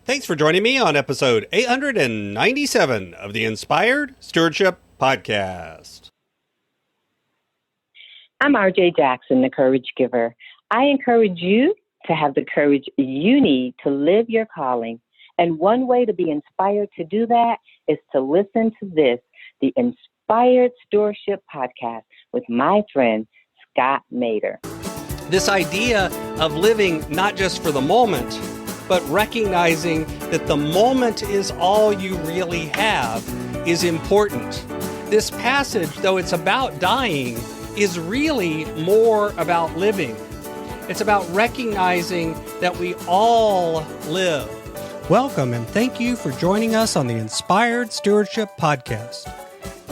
Thanks for joining me on episode 897 of the Inspired Stewardship Podcast. I'm RJ Jackson, the Courage Giver. I encourage you to have the courage you need to live your calling. And one way to be inspired to do that is to listen to this, the Inspired Stewardship Podcast with my friend, Scott Mader. This idea of living not just for the moment, but recognizing that the moment is all you really have is important. This passage, though it's about dying, is really more about living. It's about recognizing that we all live. Welcome and thank you for joining us on the Inspired Stewardship Podcast.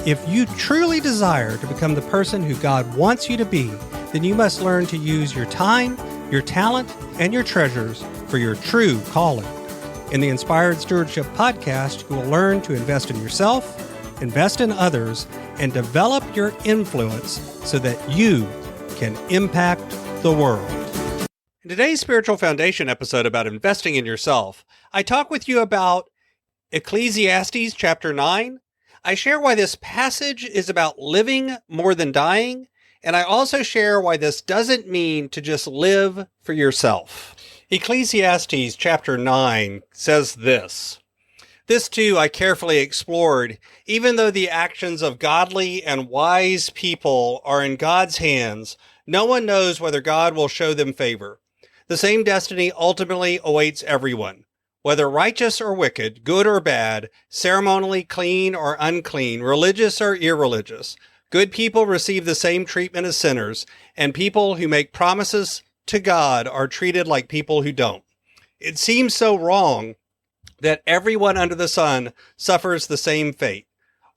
If you truly desire to become the person who God wants you to be, then you must learn to use your time, your talent, and your treasures for your true calling. In the Inspired Stewardship Podcast, you will learn to invest in yourself, invest in others, and develop your influence so that you can impact the world. In today's Spiritual Foundation episode about investing in yourself, I talk with you about Ecclesiastes chapter 9. I share why this passage is about living more than dying, and I also share why this doesn't mean to just live for yourself. Ecclesiastes chapter 9 says this. This too I carefully explored. Even though the actions of godly and wise people are in God's hands, no one knows whether God will show them favor. The same destiny ultimately awaits everyone. Whether righteous or wicked, good or bad, ceremonially clean or unclean, religious or irreligious, good people receive the same treatment as sinners, and people who make promises to God are treated like people who don't. It seems so wrong that everyone under the sun suffers the same fate.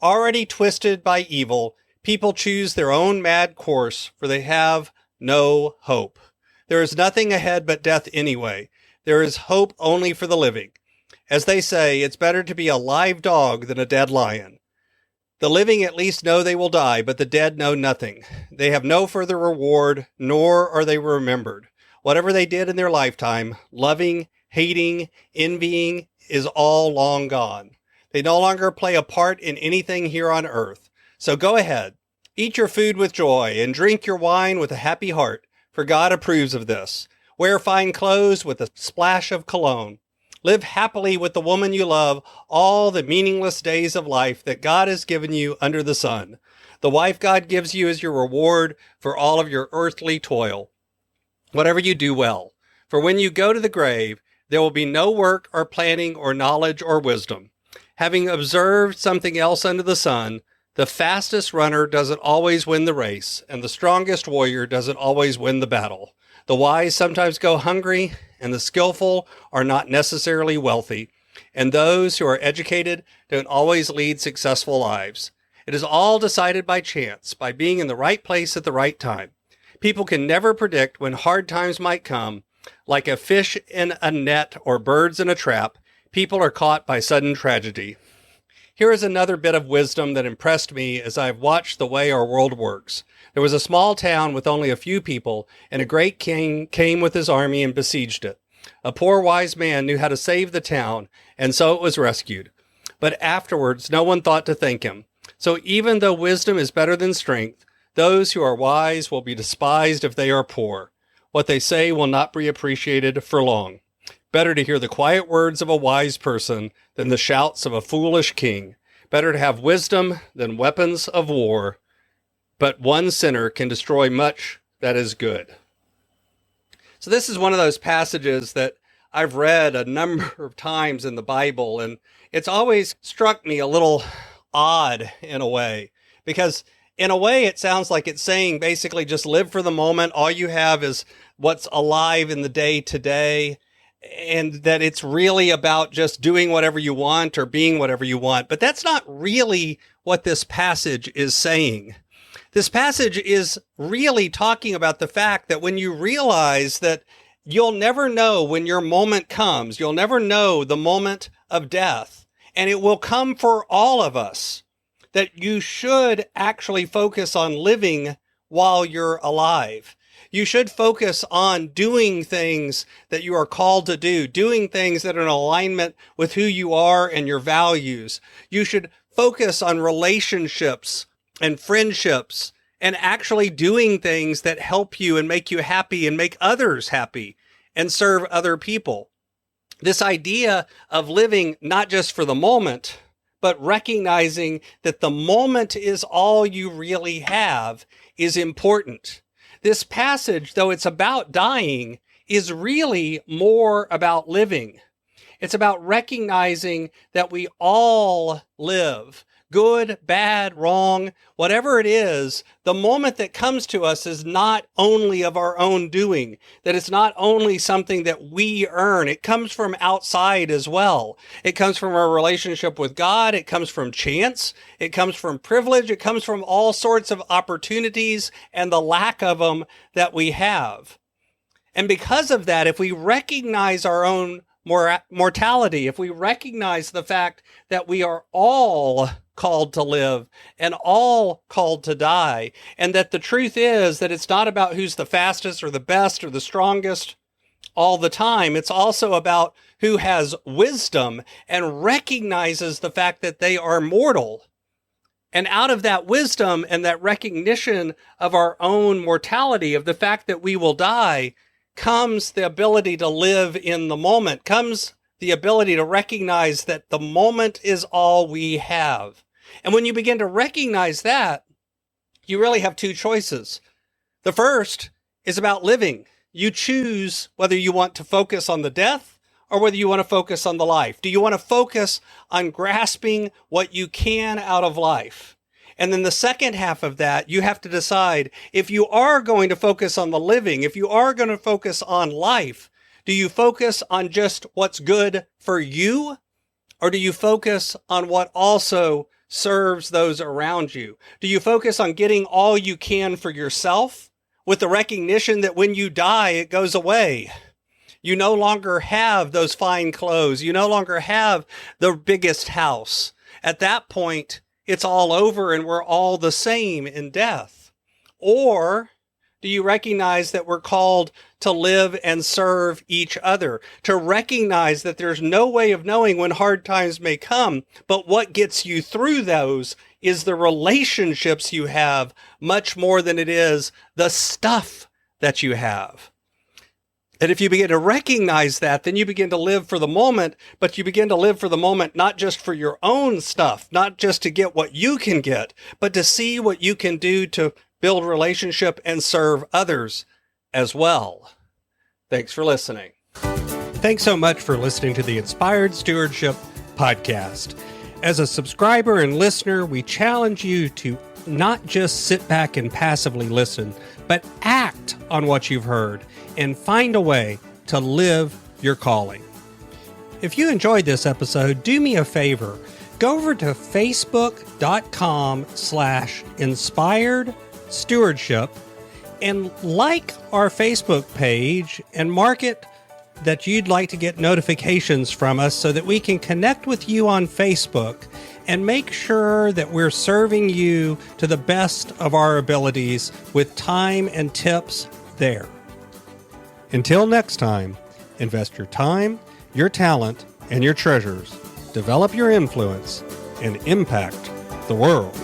Already twisted by evil, people choose their own mad course, for they have no hope. There is nothing ahead but death anyway. There is hope only for the living. As they say, it's better to be a live dog than a dead lion. The living at least know they will die, but the dead know nothing. They have no further reward, nor are they remembered. Whatever they did in their lifetime, loving, hating, envying, is all long gone. They no longer play a part in anything here on earth. So go ahead, eat your food with joy, and drink your wine with a happy heart, for God approves of this. Wear fine clothes with a splash of cologne. Live happily with the woman you love all the meaningless days of life that God has given you under the sun. The wife God gives you is your reward for all of your earthly toil. Whatever you do well, for when you go to the grave, there will be no work or planning or knowledge or wisdom. Having observed something else under the sun, the fastest runner doesn't always win the race, and the strongest warrior doesn't always win the battle. The wise sometimes go hungry, and the skillful are not necessarily wealthy, and those who are educated don't always lead successful lives. It is all decided by chance, by being in the right place at the right time. People can never predict when hard times might come. Like a fish in a net or birds in a trap, people are caught by sudden tragedy. Here is another bit of wisdom that impressed me as I've watched the way our world works. There was a small town with only a few people, and a great king came with his army and besieged it. A poor wise man knew how to save the town, and so it was rescued. But afterwards, no one thought to thank him. So even though wisdom is better than strength, those who are wise will be despised if they are poor. What they say will not be appreciated for long. Better to hear the quiet words of a wise person than the shouts of a foolish king. Better to have wisdom than weapons of war. But one sinner can destroy much that is good. So this is one of those passages that I've read a number of times in the Bible, and it's always struck me a little odd in a way, because in a way it sounds like it's saying basically just live for the moment. All you have is what's alive in the day today, and that it's really about just doing whatever you want or being whatever you want. But that's not really what this passage is saying. This passage is really talking about the fact that when you realize that you'll never know when your moment comes, you'll never know the moment of death, and it will come for all of us, that you should actually focus on living while you're alive. You should focus on doing things that you are called to do, doing things that are in alignment with who you are and your values. You should focus on relationships and friendships and actually doing things that help you and make you happy and make others happy and serve other people. This idea of living not just for the moment, but recognizing that the moment is all you really have is important. This passage, though it's about dying, is really more about living. It's about recognizing that we all live. Good, bad, wrong, whatever it is, the moment that comes to us is not only of our own doing, that it's not only something that we earn. It comes from outside as well. It comes from our relationship with God. It comes from chance. It comes from privilege. It comes from all sorts of opportunities and the lack of them that we have. And because of that, if we recognize our own mortality, if we recognize the fact that we are all called to live and all called to die, and that the truth is that it's not about who's the fastest or the best or the strongest all the time. It's also about who has wisdom and recognizes the fact that they are mortal. And out of that wisdom and that recognition of our own mortality, of the fact that we will die, comes the ability to live in the moment, comes the ability to recognize that the moment is all we have. And when you begin to recognize that, you really have two choices. The first is about living. You choose whether you want to focus on the death or whether you want to focus on the life. Do you want to focus on grasping what you can out of life? And then the second half of that, you have to decide if you are going to focus on the living, if you are going to focus on life, do you focus on just what's good for you? Or do you focus on what also serves those around you? Do you focus on getting all you can for yourself with the recognition that when you die, it goes away? You no longer have those fine clothes. You no longer have the biggest house. At that point, it's all over and we're all the same in death. Or do you recognize that we're called to live and serve each other, to recognize that there's no way of knowing when hard times may come, but what gets you through those is the relationships you have much more than it is the stuff that you have. And if you begin to recognize that, then you begin to live for the moment, but you begin to live for the moment not just for your own stuff, not just to get what you can get, but to see what you can do to build relationship and serve others as well. Thanks for listening. Thanks so much for listening to the Inspired Stewardship podcast. As a subscriber and listener, we challenge you to not just sit back and passively listen, but act on what you've heard and find a way to live your calling. If you enjoyed this episode, do me a favor. Go over to facebook.com/inspired stewardship and like our Facebook page and mark it that you'd like to get notifications from us so that we can connect with you on Facebook and make sure that we're serving you to the best of our abilities with time and tips there. Until next time, invest your time, your talent, and your treasures. Develop your influence and impact the world.